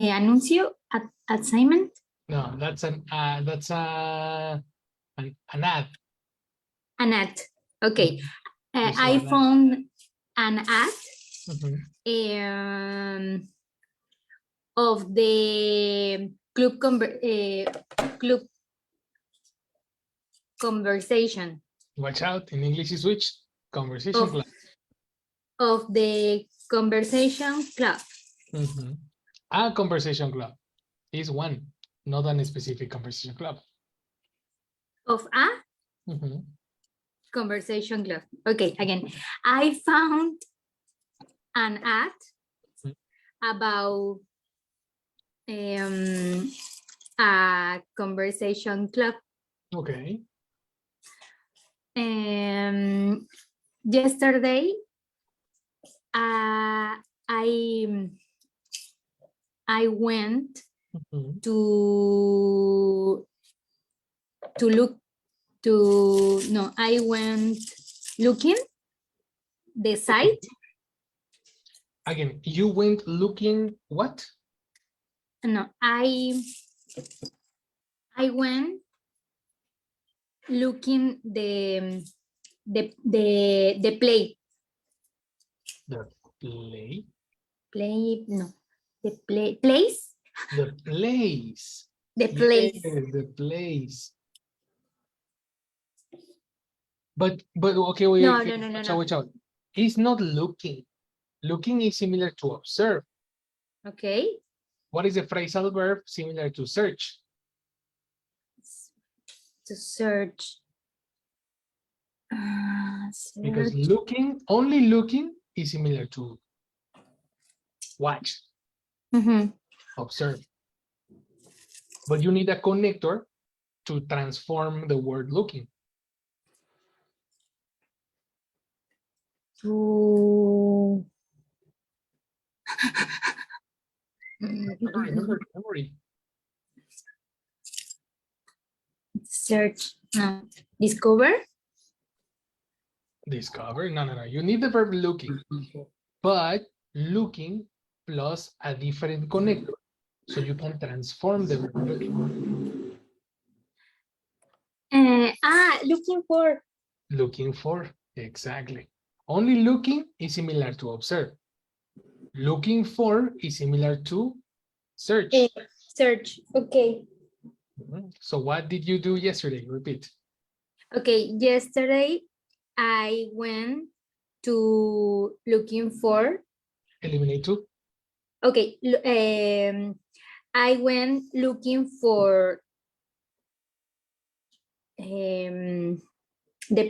Anuncio, assignment. No, that's an ad. An ad. Okay. You saw I an ad. found an ad Mhm. of the club conversation. Watch out, in English is which? Conversation club. Of the conversation club. A conversation club is one, not a specific conversation club. Of a conversation club. Okay, again, I found an ad about a conversation club. Okay. Yesterday, I went I went looking the site. Again, you went looking what? No, I went looking the play. The play? Play, no. The place? The place. The place. Yes, the place. But okay, wait, no. Watch out. He's not looking. Looking is similar to observe. Okay. What is the phrasal verb similar to search? To search. Because only looking is similar to watch, observe. But you need a connector to transform the word looking. To Memory. Search. No. Discover. Discover. No. You need the verb looking, but looking plus a different connector, so you can transform the verb looking. Looking for. Looking for, exactly. Only looking is similar to observe. Looking for is similar to search. Search, okay. So what did you do yesterday? Repeat. Okay, yesterday I went to looking for. Eliminate two. Okay, I went looking for the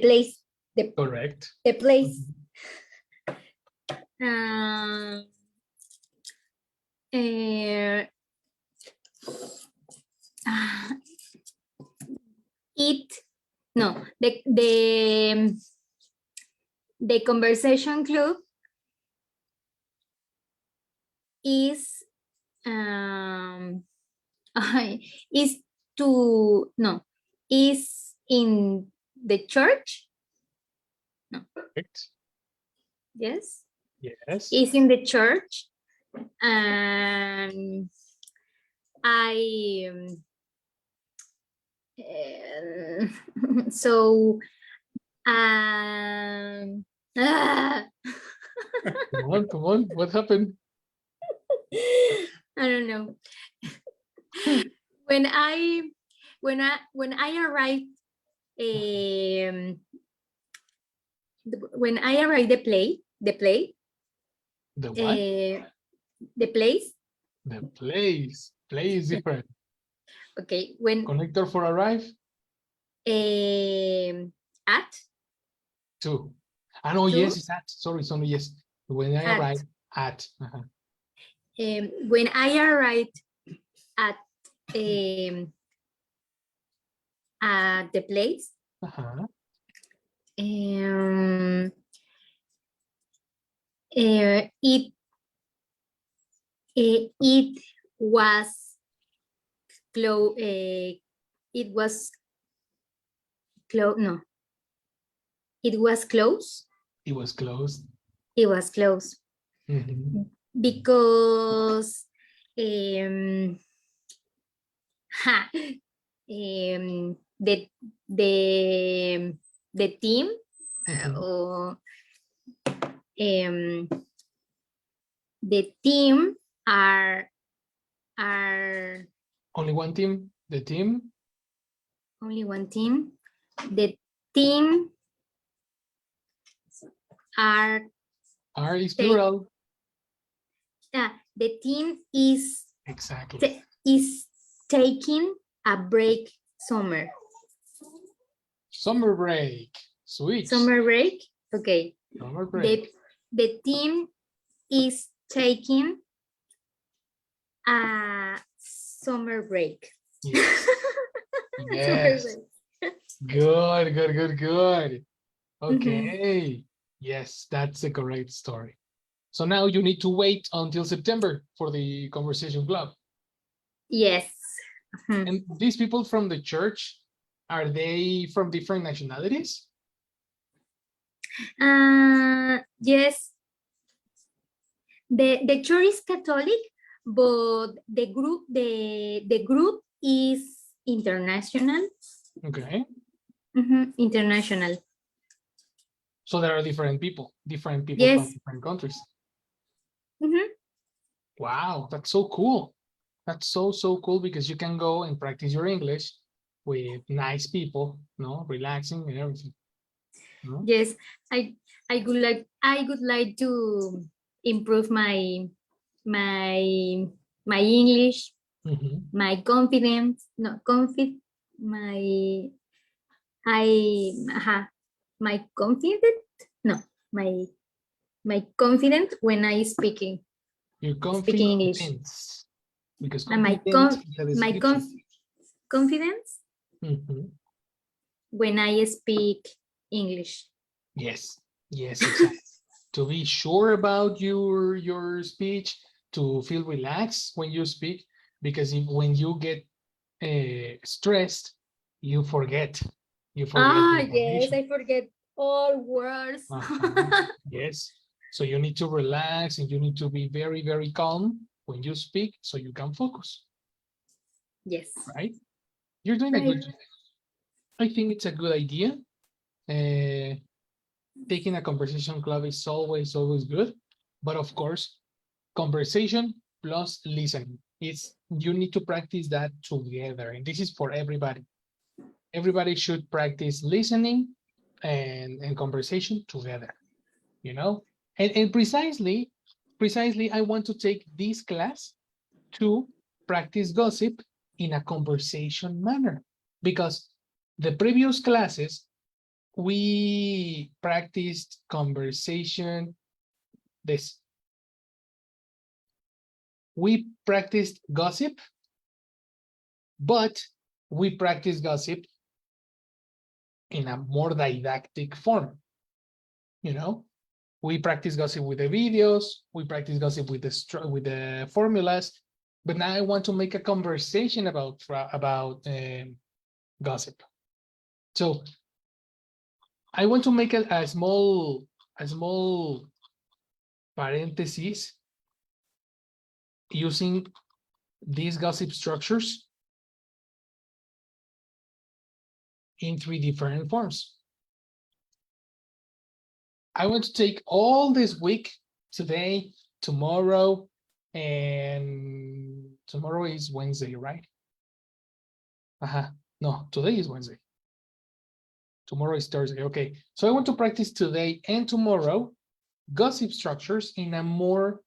place. Correct. The place. The conversation club is is in the church. No. Correct. Yes. Yes. Is in the church, and I so Come on. What happened? I don't know. when I arrived when I arrived the play. The what? The place. The place. Play is different. Okay. When connector for arrive? At. Two. No, yes, it's at. Sorry, it's only yes. When I arrive at. When I arrived at the place. It was closed. It was closed. No. It was closed. It was closed. It was closed. Because ha, the the the team or the team are Only one team, the team. only one team. The team are Is plural. the team is Exactly. is taking a break summer. Summer break. Switch. Summer break. Okay. Summer break. The team is taking a summer break. Yes. Summer Yes. break. Good, good, good, good. Okay. Yes, that's the correct story. So now you need to wait until September for the conversation club. Yes. And these people from the church, are they from different nationalities? Yes. The church is Catholic, but the group is international. Okay. International. So there are different people from Yes. different countries. Wow, that's so cool. That's so, so cool because you can go and practice your English with nice people, no, relaxing and everything. No? Yes, I would like to improve my my English, my confidence, no my my confident, no, my confidence when I speaking Your English. confidence, because And confident is a my description. confidence when I speak English. Yes, yes, exactly. To be sure about your speech, to feel relaxed when you speak, because when you get stressed, you forget. You forget the Yes, information. I forget all words. Yes. So you need to relax and you need to be very, very calm when you speak so you can focus. Yes. Right? You're doing a good job. I think it's a good idea. Taking a conversation club is always, always good. But of course, conversation plus listening. You need to practice that together. And this is for everybody. Everybody should practice listening and conversation together, you know? And precisely, I want to take this class to practice gossip in a conversation manner. Because the previous classes, we practiced conversation. We practiced gossip, but we practiced gossip in a more didactic form. You know, we practice gossip with the videos, we practice gossip with the formulas, but now I want to make a conversation about gossip. So I want to make a small parenthesis using these gossip structures in 3 different forms. I want to take all this week, today, tomorrow, and tomorrow is Wednesday, right? No, today is Wednesday. Tomorrow is Thursday. Okay, so I want to practice today and tomorrow gossip structures in a more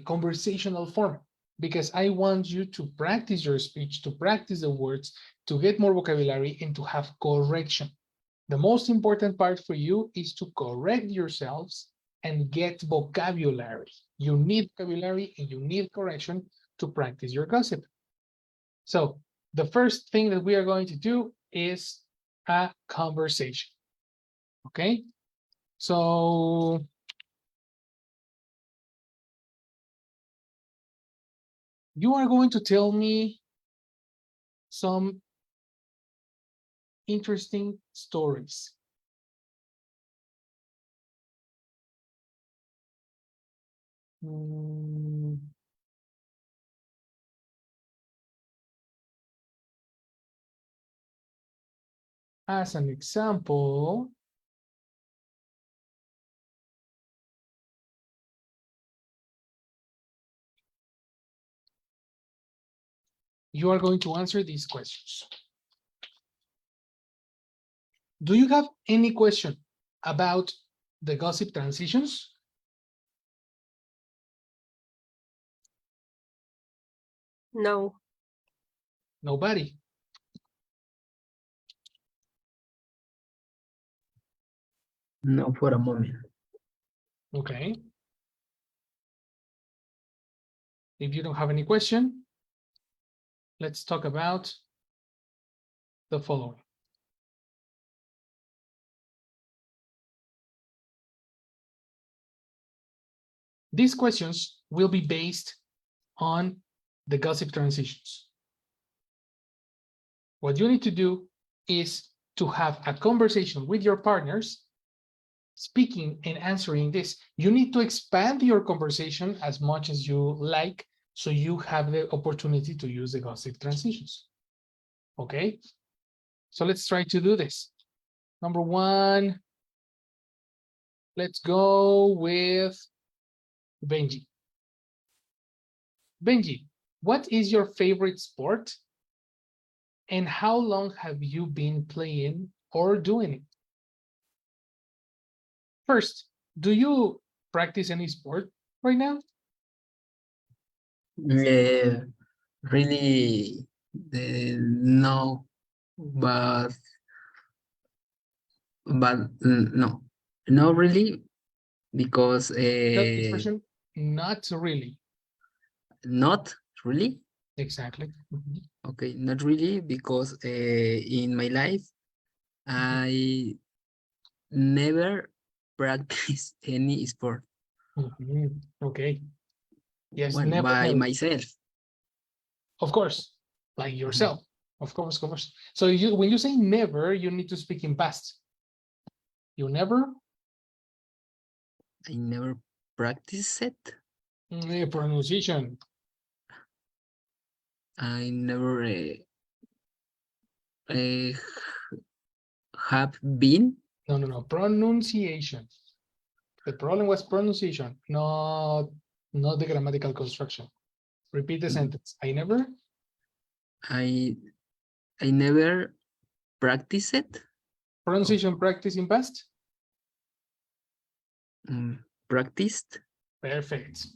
conversational form, because I want you to practice your speech, to practice the words, to get more vocabulary, and to have correction. The most important part for you is to correct yourselves and get vocabulary. You need vocabulary and you need correction to practice your gossip. So the first thing that we are going to do is a conversation. Okay? So you are going to tell me some interesting stories. As an example, you are going to answer these questions. Do you have any question about the gossip transitions? No. Nobody. No, for a moment. Okay. If you don't have any question, let's talk about the following. These questions will be based on the gossip transitions. What you need to do is to have a conversation with your partners, speaking and answering this. You need to expand your conversation as much as you like, so you have the opportunity to use the gossip transitions. Okay, so let's try to do this. Number one, let's go with Benji. Benji, what is your favorite sport? And how long have you been playing or doing it? First, do you practice any sport right now? Really, no, but no, not really, because The expression, not really. not really. Exactly. Mhm. Okay, not really, because in my life I never practice any sport. Mhm. Okay. Yes, Well, never, by never. myself. Of course, like yourself. Of course, of course. So you, when you say never, you need to speak in past. You never I never practice it. pronunciation. I never uh, have been. No, no, no. Pronunciation. The problem was pronunciation, not the grammatical construction. Repeat the sentence. I never I never practice it. pronunciation practice in past. Practiced. Perfect.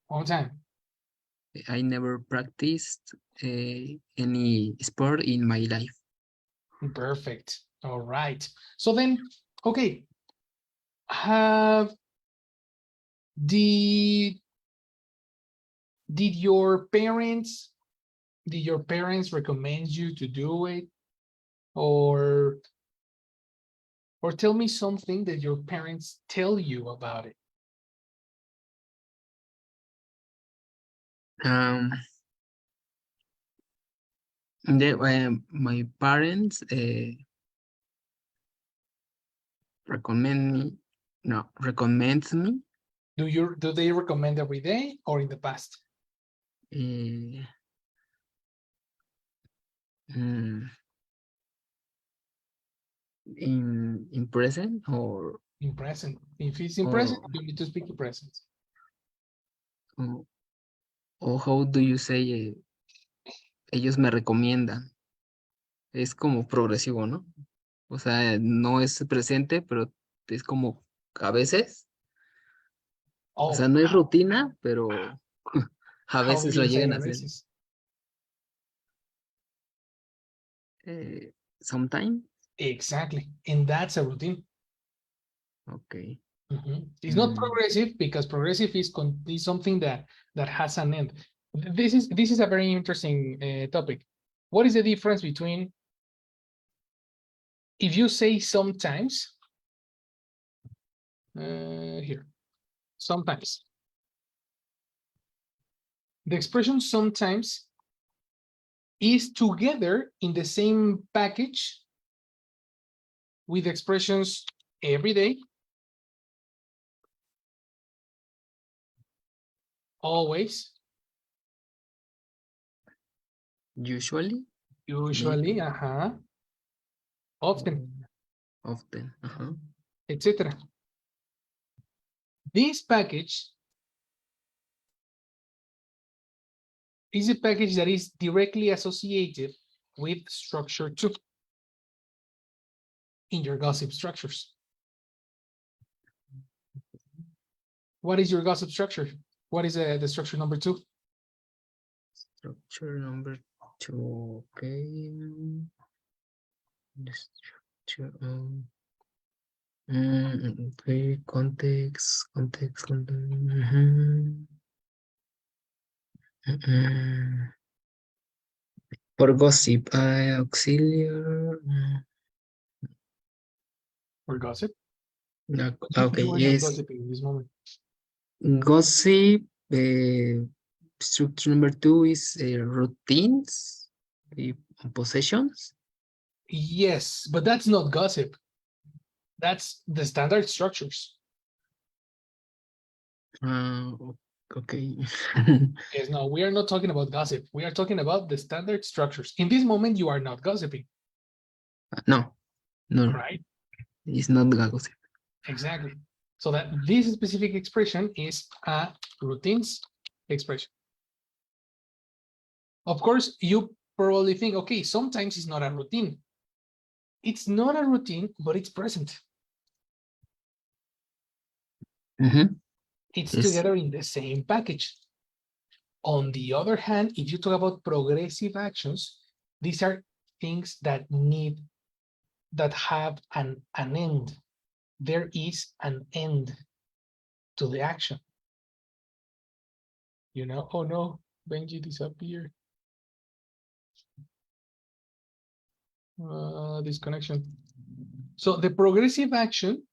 One time. I never practiced any sport in my life. Perfect. All right. So then, okay. Have did your parents recommend you to do it, or tell me something that your parents tell you about it? My parents recommends me Do they recommend every day or in the past? mm, in present or In present. If it's in present, you need to speak in present. or how do you say ellos me recomiendan? Es como progresivo, ¿no? O sea, no es presente, pero es como a veces. O sea, Oh, no es rutina, pero a how do veces lo you say llegan a a hacer. veces? Sometime. Exactly. And that's a routine. Okay. It's not progressive, because progressive is something that has an end. This is a very interesting topic. What is the difference between, if you say sometimes, here, sometimes. The expression sometimes is together in the same package with expressions every day, always, Usually. usually, Maybe. often, Often. etc. This package is a package that is directly associated with structure 2 in your gossip structures. What is your gossip structure? What is the structure number 2? Structure number 2. Okay. The structure. Okay. Context. For gossip, auxiliary. Or gossip? Okay, You are not yes. gossiping in this moment. Gossip. Structure number 2 is routines, possessions. Yes, but that's not gossip. That's the standard structures. Okay. Yes, no, we are not talking about gossip. We are talking about the standard structures. In this moment, you are not gossiping, No, right? it's not gossip. Exactly. So that this specific expression is a routines expression. Of course, you probably think, okay, sometimes it's not a routine. It's not a routine, but it's present. It's Yes. together in the same package. On the other hand, if you talk about progressive actions, these are things that have an end. There is an end to the action. You know, oh no, Benji disappeared. Disconnection. So the progressive action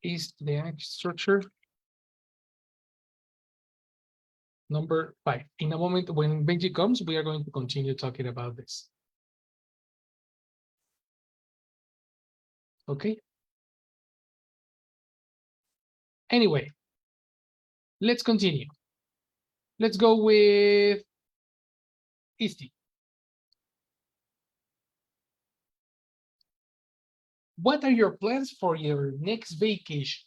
is the structure number 5. In a moment, when Benji comes, we are going to continue talking about this. Okay. Anyway, let's continue. Let's go with Isti. What are your plans for your next vacation?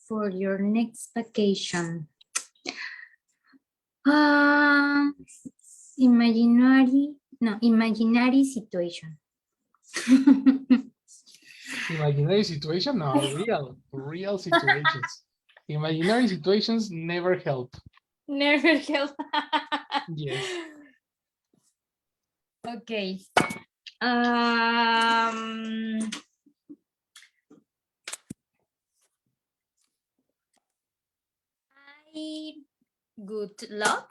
For your next vacation. Imaginary situation. Imaginary situation? No, real situations. Imaginary situations never help. Never help. Yes. Okay. I would love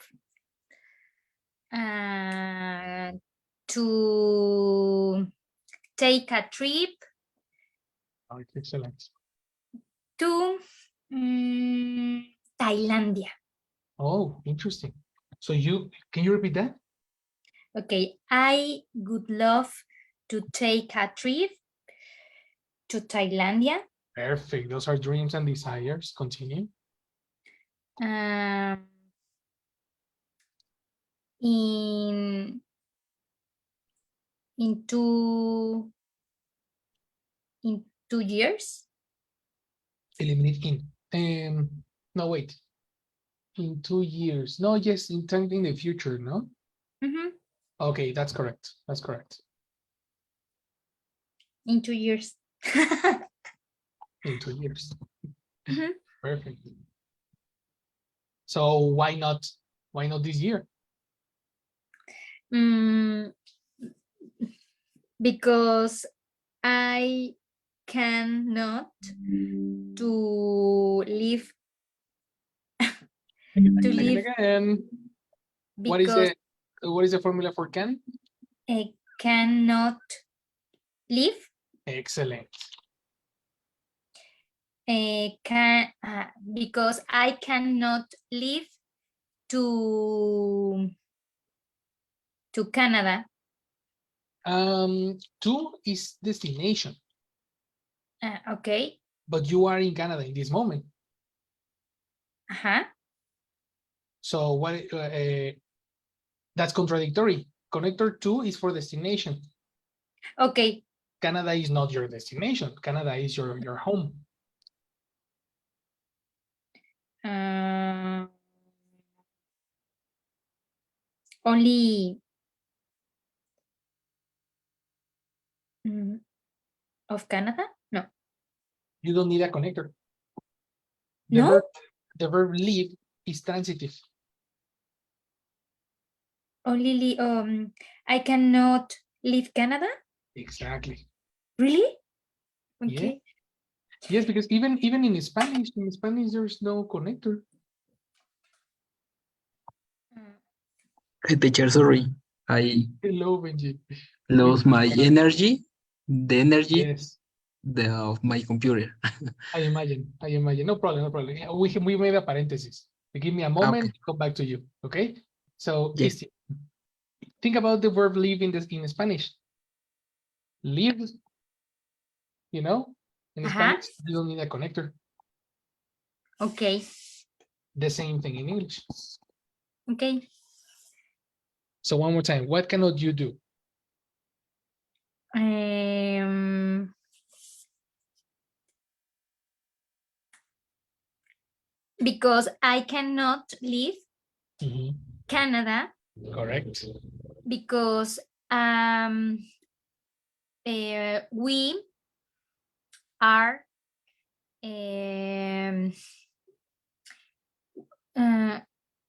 to take a trip Excellent. to Thailandia. Oh, interesting. So can you repeat that? Okay, I would love to take a trip to Thailandia. Perfect. Those are dreams and desires. Continue. In 2 years. Eliminate in. No, wait. In 2 years. No, yes, in the future, no? Okay, that's correct. That's correct. In 2 years. In 2 years. Perfect. So why not this year? Because I cannot to live Again. What is the formula for can? I cannot live. Excellent. Because I cannot live to Canada. To is destination. Okay. but you are in Canada in this moment. Uh-huh. So what? That's contradictory. Connector 2 is for destination. Okay. Canada is not your destination. Canada is your home. Only of Canada? No. You don't need a connector. No? The verb live is transitive. Only I cannot leave Canada? Exactly. Really? Yeah. Okay. Yes, because even in Spanish there's no connector. Hey, teacher, sorry. I Hello, Benji. lost my energy, the energy Yes, of my computer. I imagine. No problem, no problem. Yeah, we made a parenthesis. Give me a moment, Okay. come back to you. Okay. So Yeah. think about the verb live in Spanish. Live, in Spanish, you don't need a connector. Okay. The same thing in English. Okay. So one more time, what cannot you do? Because I cannot leave Canada Correct. because we are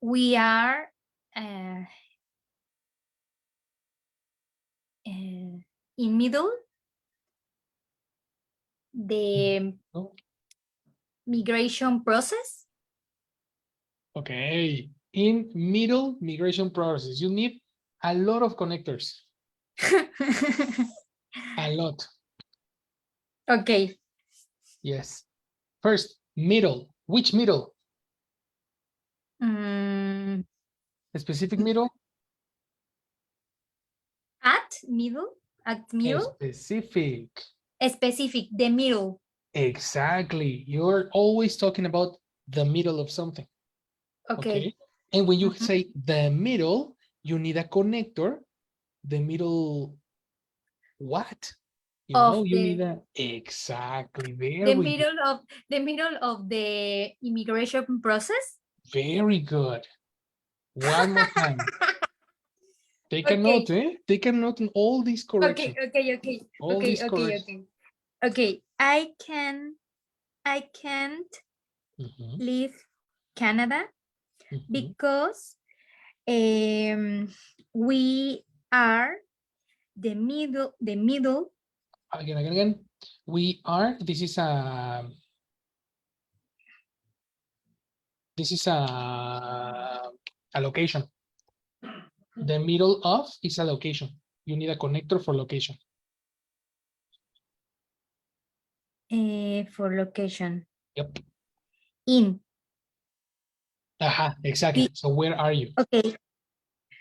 we are in middle the Oh, migration process. okay. In middle migration process, you need a lot of connectors. A lot. Okay. Yes. First, middle. Which middle? A specific middle? At middle? Specific. Specific, the middle. Exactly. You're always talking about the middle of something. Okay. And when you say the middle, you need a connector. The middle, what? You need a exactly there. The middle of the immigration process. Very good. One more time. Take a Okay. note, Take a note on all these corrections. Okay. All these corrections. Okay. I can't leave Canada because we are the middle. Again. We are, this is a location. The middle of is a location. You need a connector for location. For location. Yep. In. Exactly. So where are you? Okay.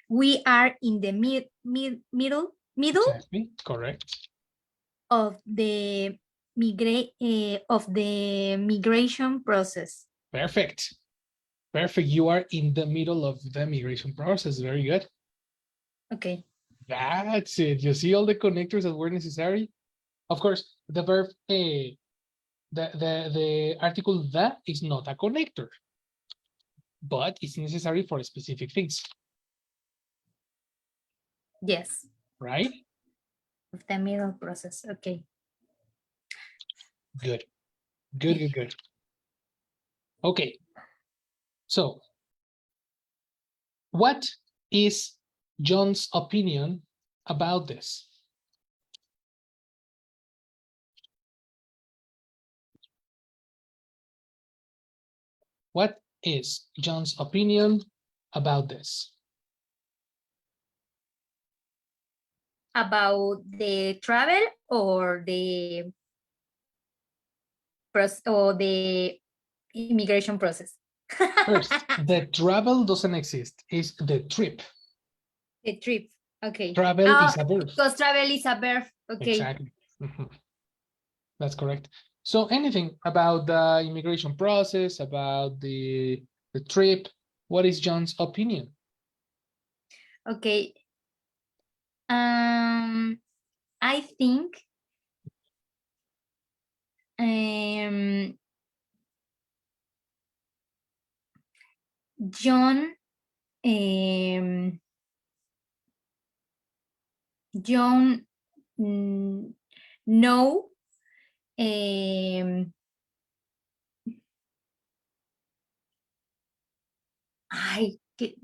We are in the middle Exactly. Correct. of the migration process. Perfect. Perfect. You are in the middle of the migration process. Very good. Okay. That's it. You see all the connectors that were necessary? Of course, the verb, the article that is not a connector, but it's necessary for specific things. Yes. Right? Of the middle process. Okay. Good. Good. Okay. So, what is John's opinion about this? What is John's opinion about this? About the travel or the immigration process. First, the travel doesn't exist. It's the trip. The trip. Okay. Travel is a verb. Because travel is a verb. Okay. Exactly. That's correct. So anything about the immigration process, about the trip, what is John's opinion? Okay. I think John John know ay, que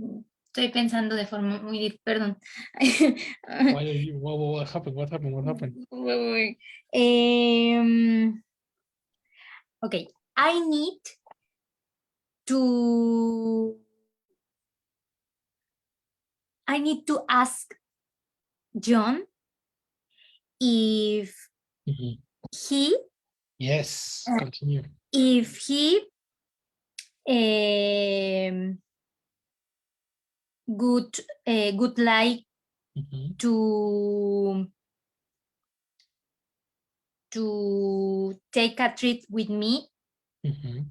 estoy pensando de forma muy, perdón. Why are you, what happened? What happened? What happened? Okay, I need to ask John if Mhm. he Yes, continue. would like Mhm, to take a trip with me mhm,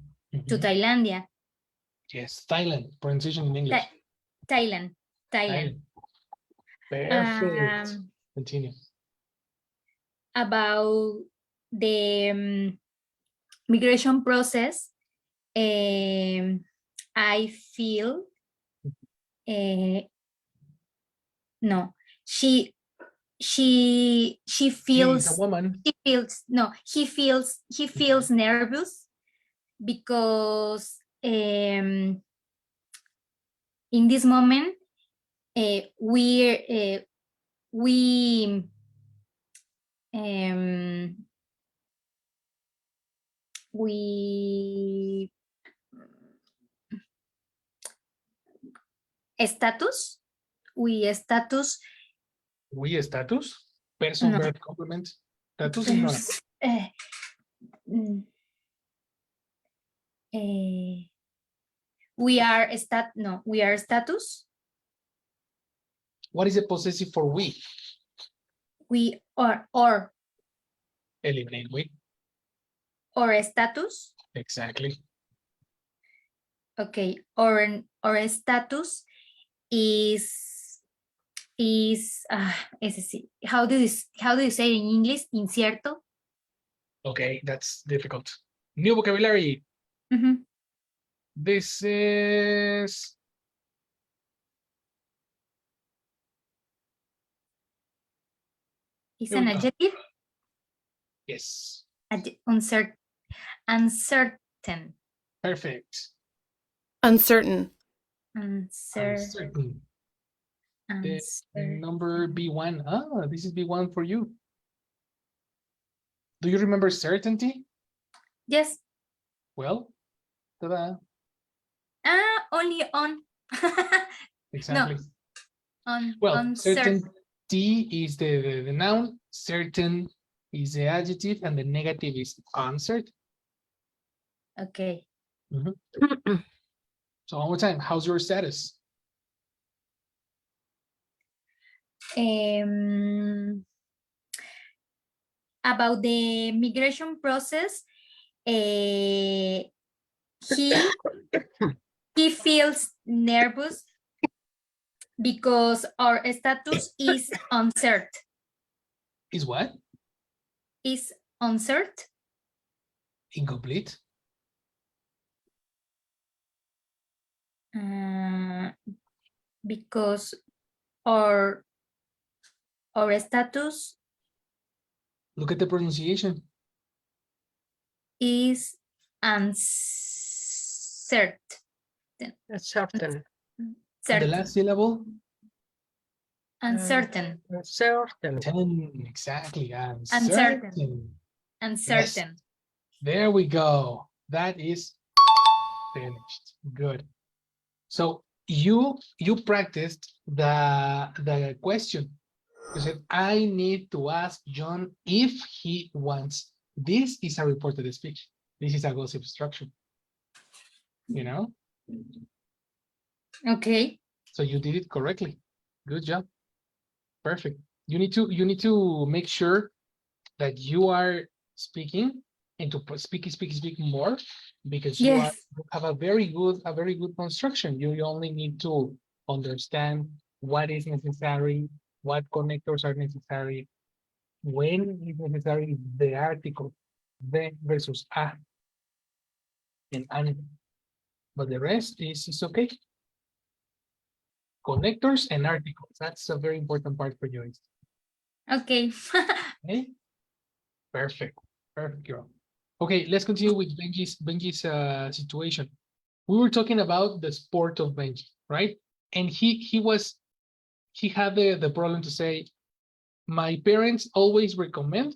to mhm. Thailandia. Yes, Thailand, pronunciation in English. Thailand. Thailand. Perfect. Um, Continue. about the migration process, I feel no, she She is a woman. he feels nervous because in this moment we we status We status. Person, no, verb, complement. Status is not. mm, we are status. What is a possessive for we? We or Eliminate we. or status. Exactly. Okay, or status is ese sí. How do you say it in English? Incierto. Okay, that's difficult. New vocabulary. Mhm. This is It's here an we go. adjective. Yes. Uncertain. Perfect. Uncertain. Uncertain. The Uncertain. number B1. Ah, this is B1 for you. Do you remember certainty? Yes. Well, ta-da. Only on. Exactly. No. On Well, uncertain. certainty is the noun, certain is the adjective, and the negative is uncertain. Okay. So one more time, how's your status? About the migration process, he feels nervous because our status is uncertain. Is what? Is uncertain. Incomplete. Because our status Look at the pronunciation. is uncertain. Certain. And the last syllable? Uncertain. Certain. 10, exactly. Uncertain. Yes. There we go. That is finished. Good. So you practiced the question. You said, I need to ask John if he wants. This is a reported speech. This is a gossip structure. You know? Okay. So you did it correctly. Good job. Perfect. You need to make sure that you are speaking and to speak more, because you Yes. have a very good construction. You only need to understand what is necessary, what connectors are necessary, when is necessary, the article, the versus a and an. But the rest is okay. Connectors and articles. That's a very important part for you. Okay. Okay. Perfect. Perfect, girl. Okay, let's continue with Benji's situation. We were talking about the sport of Benji, right? And he had the problem to say, my parents always recommend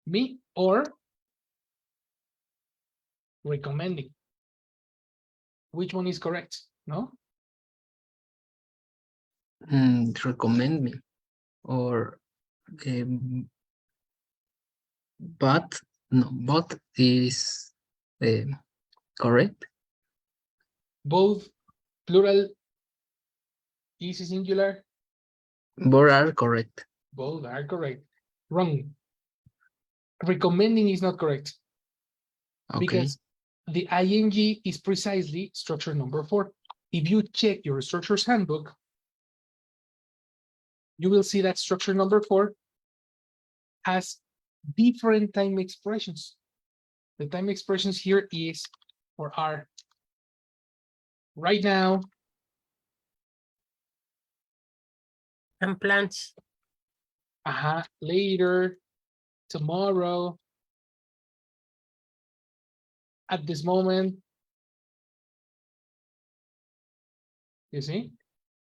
me, or recommending. Which one is correct? No? Recommend me, or but no, but is correct. Both plural is singular. Both are correct. Both are correct. Wrong. Recommending is not correct. Okay. Because the ing is precisely structure number 4. If you check your structures handbook, you will see that structure number 4 has different time expressions. The time expressions here is or are right now, And plans. later, tomorrow, at this moment. You see?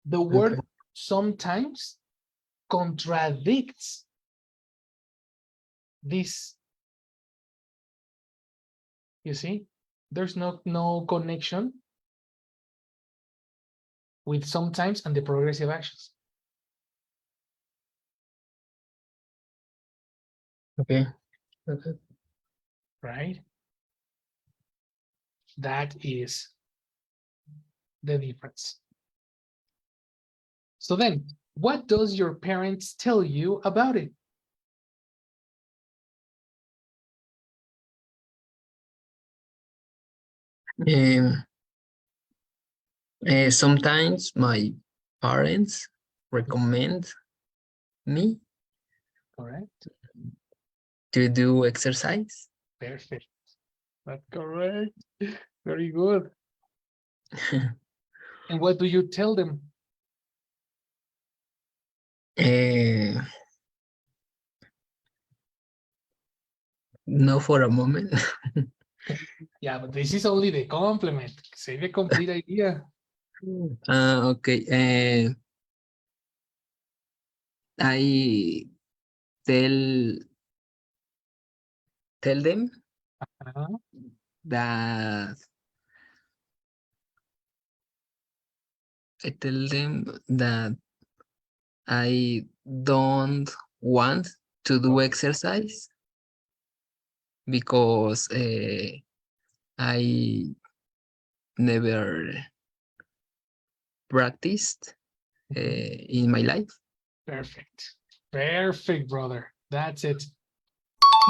The word Okay. sometimes contradicts this. You see? There's no connection with sometimes and the progressive actions. Okay. Right? That is the difference. So then, what does your parents tell you about it? Sometimes my parents recommend me Correct? to do exercise. Perfect. That's correct. Very good. And what do you tell them? No, for a moment. Yeah, but this is only the complement. Say the complete idea. Okay. I tell them Uh-huh. that I don't want to do exercise because I never practiced in my life. Perfect. Perfect, brother. That's it.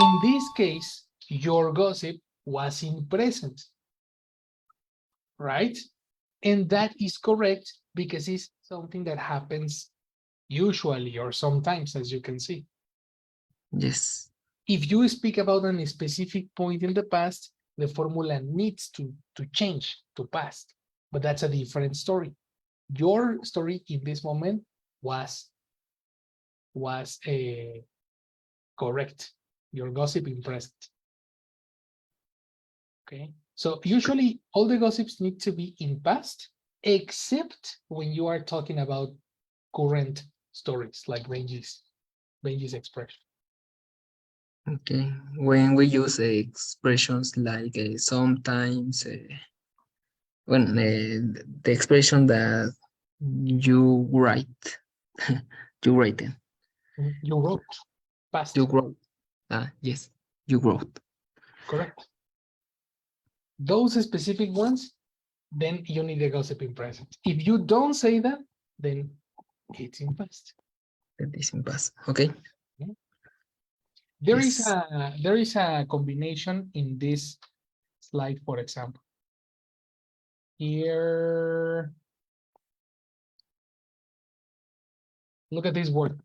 In this case, your gossip was in present, right? And that is correct because it's something that happens usually or sometimes, as you can see. Yes. If you speak about a specific point in the past, the formula needs to change to past, but that's a different story. Your story in this moment was correct. Your gossip in present. Okay, so usually all the gossips need to be in past, except when you are talking about current stories like Benji's expression. Okay. When we use expressions like sometimes, when the expression that you write, you write them. You wrote past. You wrote. Yes, you wrote. Correct. Those specific ones, then you need the gossip in present. If you don't say that, then it's in past. That is in past. Okay. Yeah. There is Yes. a combination in this slide, for example. Here, look at this word,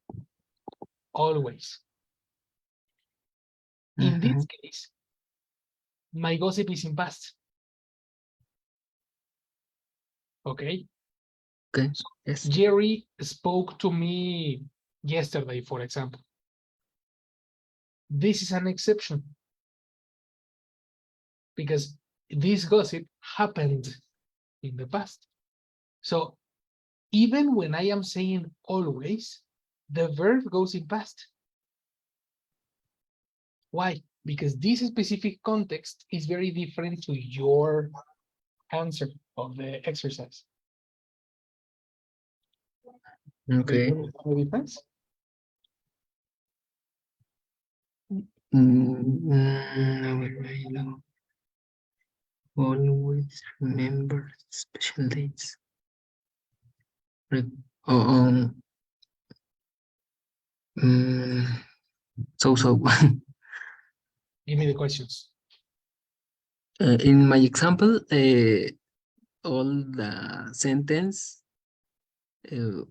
always. In this Mhm. case, my gossip is in past. Okay. Okay. Yes. Jerry spoke to me yesterday, for example. This is an exception because this gossip happened in the past. So even when I am saying always, the verb goes in past. Why? Because this specific context is very different to your answer of the exercise. Do you Okay. understand the difference? I always remember special dates. Re- Oh, so. Give me the questions. In my example, all the sentence uh,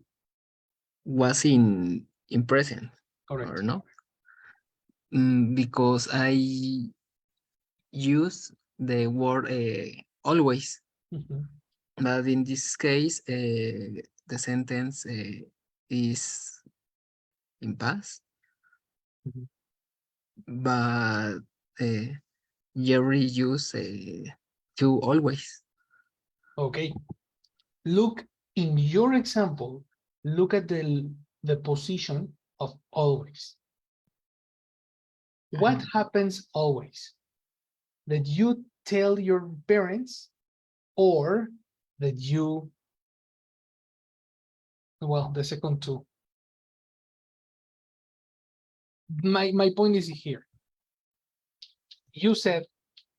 was in present, Correct. or no? Because I use the word always, Mhm. but in this case, the sentence is in past, Mhm. but Jerry use to always. Okay. Look in your example, look at the position of always. What happens always? That you tell your parents or that you, well, the second two. My point is here. You said,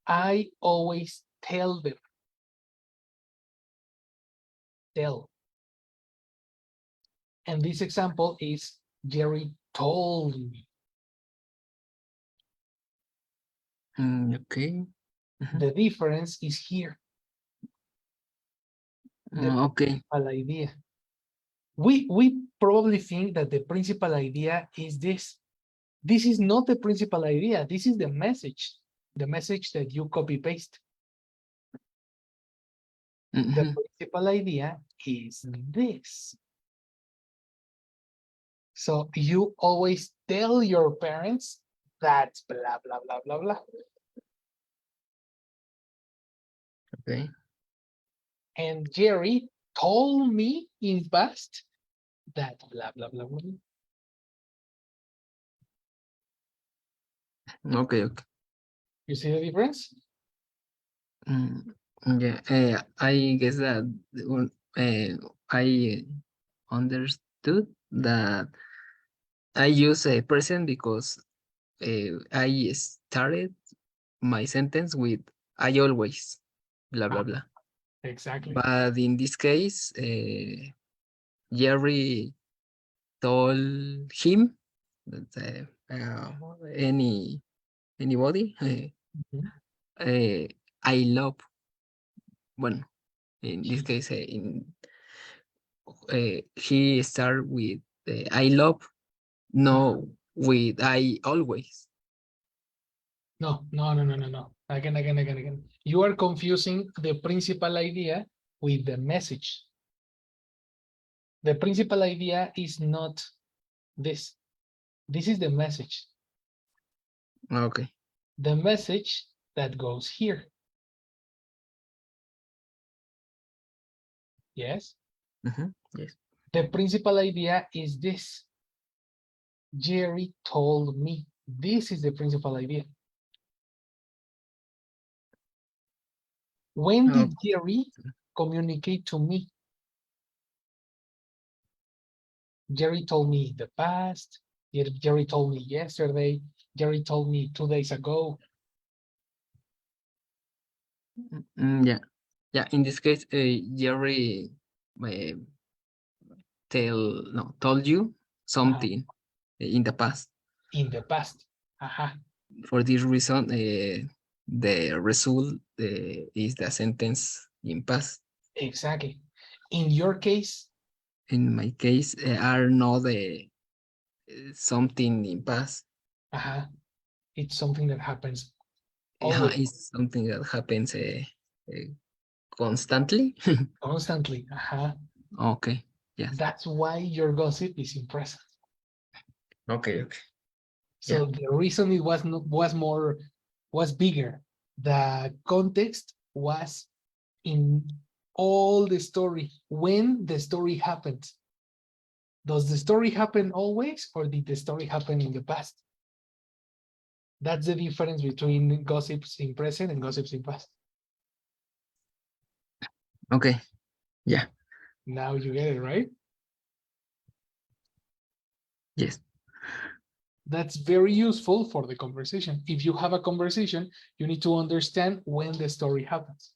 I always tell them. Tell. And this example is Jerry told me. Okay. The difference is here. The Okay. principal idea. We probably think that the principal idea is this. This is not the principal idea. This is the message that you copy paste. The principal idea is this. So you always tell your parents that blah, blah, blah, blah, blah. Okay. And Jerry told me in past that blah, blah, blah, blah. Okay. You see the difference? Yeah. I guess that I understood that I use a present because I started my sentence with I always blah blah blah. Exactly. But in this case, Jerry told him that anybody Mhm. I love. Bueno, in this case, he started with I love, no with I always. No. Again. You are confusing the principal idea with the message. The principal idea is not this. This is the message. Okay. The message that goes here. Yes. Yes. The principal idea is this. Jerry told me. This is the principal idea. When did Jerry communicate to me? Jerry told me in the past. Jerry told me yesterday. Jerry told me 2 days ago. Yeah. In this case, Jerry uh, told you something in the past. In the past. Ajá. For this reason, the result is the sentence in past. Exactly. In your case, In my case, are not something in past. ajá, it's something that happens always, It's something that happens constantly. constantly. Ajá. Okay. Yes. That's why your gossip is in present. Okay. Okay. So the reason it was not, was bigger. The context was in all the story, when the story happened. Does the story happen always, or did the story happen in the past? That's the difference between gossips in present and gossips in past. Okay. Yeah. Now you get it, right? Yes. That's very useful for the conversation. If you have a conversation, you need to understand when the story happens.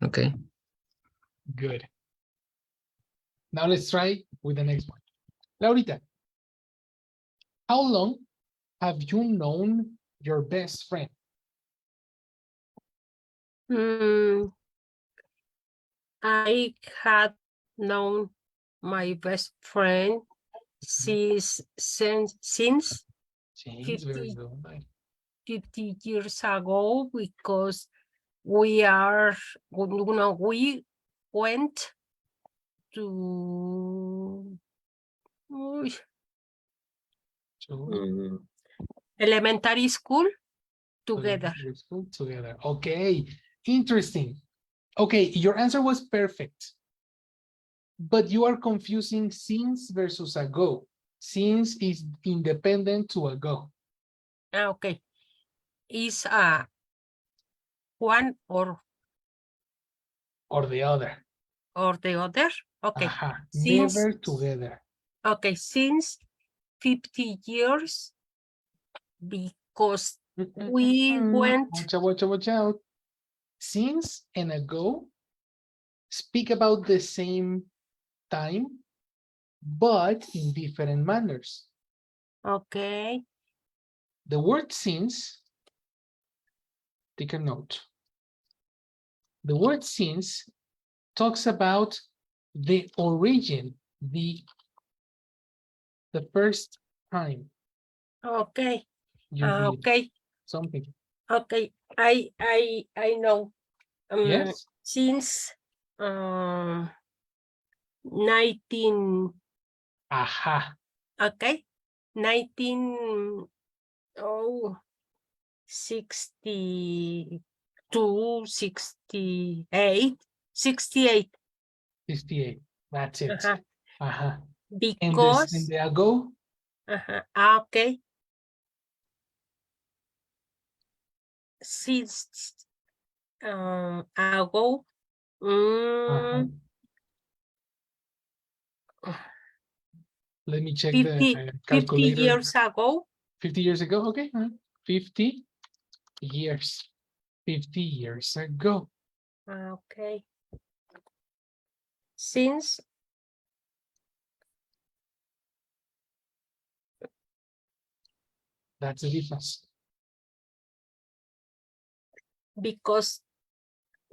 Okay. Good. Now let's try with the next one. Laurita, how long have you known your best friend? I had known my best friend since Since very 50, good. 50 years ago, because we went to elementary school together. School together. Okay, interesting. Okay, your answer was perfect. But you are confusing since versus ago. Since is independent to ago. Okay. Is one or The other. the other? Okay. Ajá, Since, never together. okay, since 50 years, because we went. Watch out. Since and ago speak about the same time, but in different manners. Okay. The word since, take a note. The word since talks about the origin, the first time Okay. you did Okay. something. Okay. I know. Yes. Since 19. Aha. Okay. 19. Oh, 62, 68. 68. 58. That's it. Uh-huh. Aha. And this in Because. the ago. Uh-huh. Okay. Since ago. Let me check 50, the 50 calculator. years ago. 50 years ago. Okay. 50 years. 50 years ago. Okay. Since That's the difference. because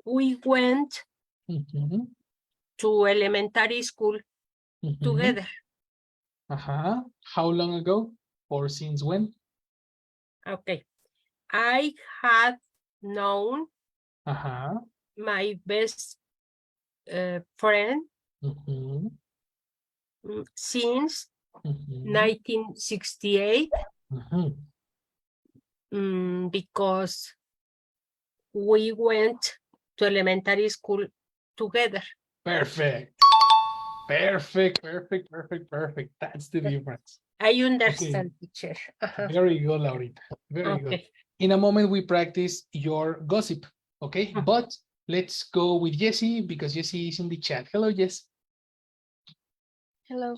we went to elementary school together. How long ago? Or since when? Okay. I had known my best friend since 1968 because we went to elementary school together. Perfect. Perfect. That's the difference. I understand, teacher. Very good, Laurita. Very good. In a moment, we practice your gossip. Okay. But let's go with Jessie because Jessie is in the chat. Hello, Jess. Hello.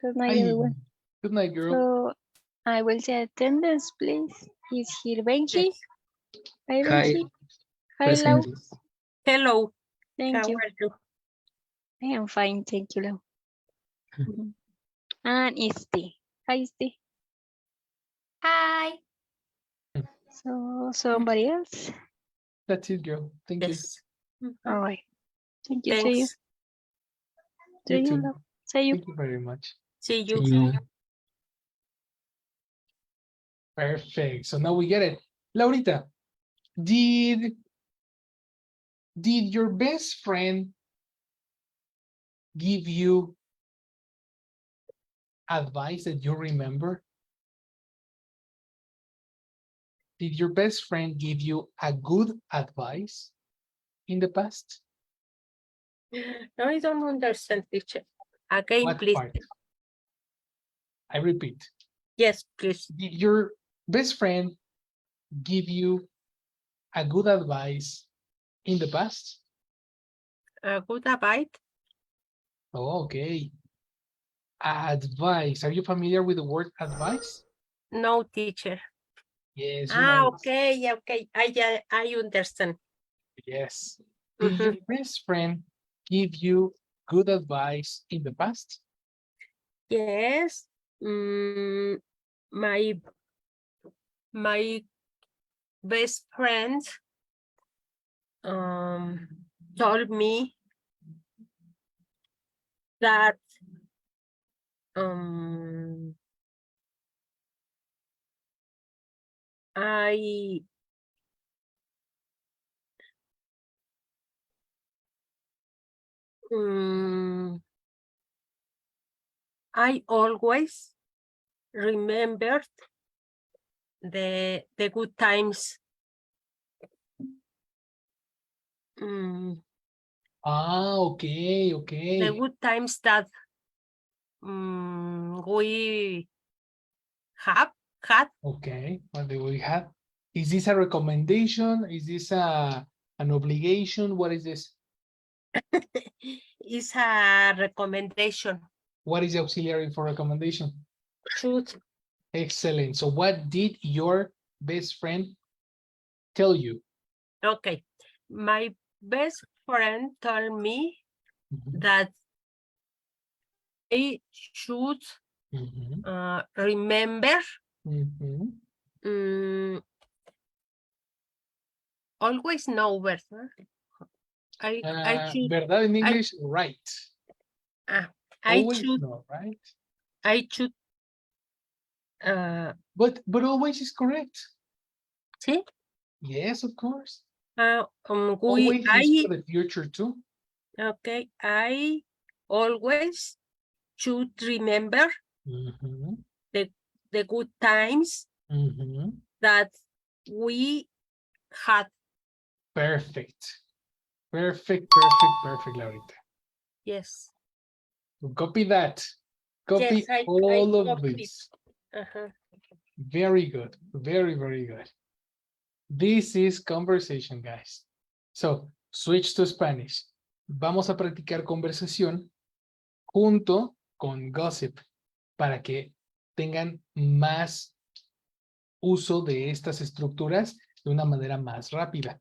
Good night, Hi. everyone. Good night, girl. So I will say attendance, please. Is here Benji? Yes. Hi, Hi. Benji. Hi, Lau. Present. Hello. Thank How you. are you? I am fine. Thank you, Lau. And Isti. Hi, Isti. Hi. So somebody else. That's it, girl. Thank you. Yes. Mhm. All right. Thank you. See you. Thanks. See You you. too. Love. See you. Thank you very much. See Sí, you. Perfect. So now we get it. Laurita, did your best friend give you advice that you remember? Did your best friend give you a good advice in the past? No, I don't understand, teacher. Again, What please. part? I repeat. Yes, please. Did your best friend give you a good advice in the past? A good bite? Oh, okay. Advice. Are you familiar with the word advice? No, teacher. Yes, you know. Okay, okay. I understand. Yes. Did your Mhm. best friend give you good advice in the past? Yes. Mm, my best friend told me that I I always remembered the good times. Ah, okay, The okay. good times that we had. Okay, what do we have? Is this a recommendation? Is this an obligation? What is this? Is a recommendation. What is the auxiliary for recommendation? Should. Excellent. So what did your best friend tell you? Okay. My best friend told me Mhm, that I should mhm, remember mhm. always know, ¿verdad? I should ¿Verdad in I English? Right. I Always should no, right? I should But always is correct. sí. Yes, of course. We Always is for the future too. okay, I always should remember Mhm, the good times mhm. that we had. Perfect. Perfect, perfect, perfect, Laurita. Yes. Copy that. Yes, Copy I all of copied. this. Uh-huh. Very good. Very, very good. This is conversation, guys. So, switch to Spanish. Vamos a practicar conversación junto con gossip para que tengan más uso de estas estructuras de una manera más rápida.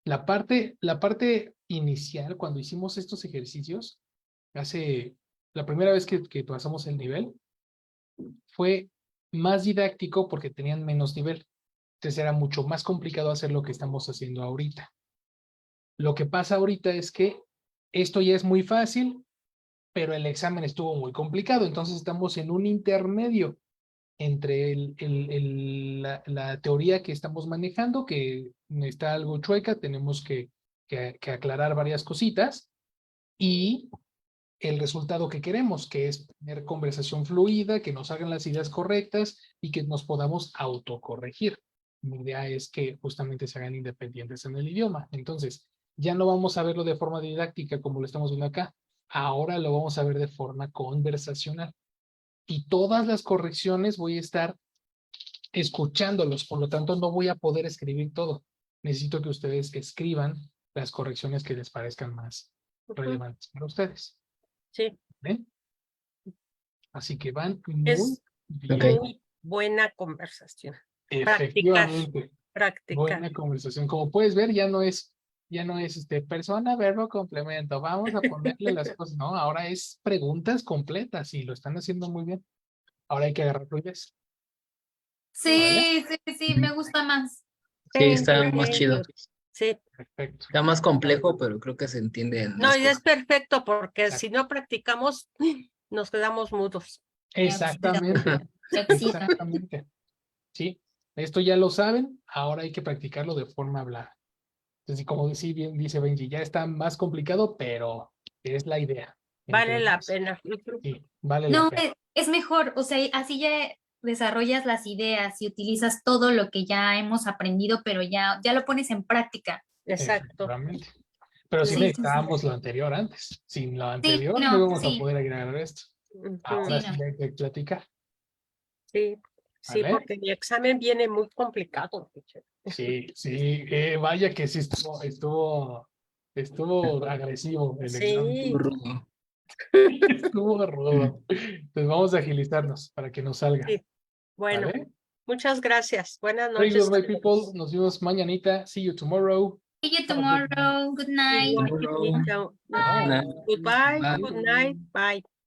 La parte inicial, cuando hicimos estos ejercicios, la primera vez que pasamos el nivel, fue más didáctico porque tenían menos nivel. Entonces era mucho más complicado hacer lo que estamos haciendo ahorita. Lo que pasa ahorita es que esto ya es muy fácil, pero el examen estuvo muy complicado. Entonces estamos en un intermedio entre la teoría que estamos manejando, que está algo chueca, tenemos que aclarar varias cositas, y el resultado que queremos, que es tener conversación fluida, que nos hagan las ideas correctas y que nos podamos autocorregir. Mi idea es que justamente se hagan independientes en el idioma. Entonces, ya no vamos a verlo de forma didáctica como lo estamos viendo acá. Ahora lo vamos a ver de forma conversacional. Y todas las correcciones voy a estar escuchándolos, por lo tanto no voy a poder escribir todo. Necesito que ustedes escriban las correcciones que les parezcan más relevantes para ustedes. Sí. ¿Ven? Así que van muy Es bien. muy buena conversación. Efectivamente, Practicar. buena conversación. Como puedes ver, ya no es Ya no es persona, verbo, complemento. Vamos a ponerle las cosas. No, ahora es preguntas completas y lo están haciendo muy bien. Ahora hay que agarrar fluidez. Sí, sí, sí, me gusta más. Sí, está más Thank chido. you. Sí, Perfecto. Está más complejo, pero creo que se entiende no, más y es cosas. perfecto porque Exacto. si no practicamos, nos quedamos mudos. Exactamente. Se oxida. Exactamente. Sí, esto ya lo saben, ahora hay que practicarlo de forma hablada. Entonces, como sí bien dice Benji, ya está más complicado, pero es la idea. Vale la Entonces, pena. sí, vale la No, pena. es mejor, o sea, así ya desarrollas las ideas y utilizas todo lo que ya hemos aprendido, pero ya lo pones en práctica. Exacto. Efectivamente. Pero sí Sí. Sí, sí, sí. necesitábamos lo anterior antes. Sin lo Sí, anterior no no, íbamos a sí, poder agregar esto. Ujú. Ahora sí, sí no. hay que platicar. Sí, sí, ¿Vale? porque mi examen viene muy complicado. teacher. Sí, sí, vaya que sí estuvo agresivo el examen. Sí, Rudo. Estuvo rudo. Entonces vamos a agilizarnos para que nos salga. sí. Bueno, ¿Vale? muchas gracias. Buenas Very noches good, a my people. todos. Nos vemos mañanita. See you tomorrow. See you Have a good night. tomorrow. Good night. Igual, Tomorrow. chao. Bye. Goodbye, Bye. good night, bye.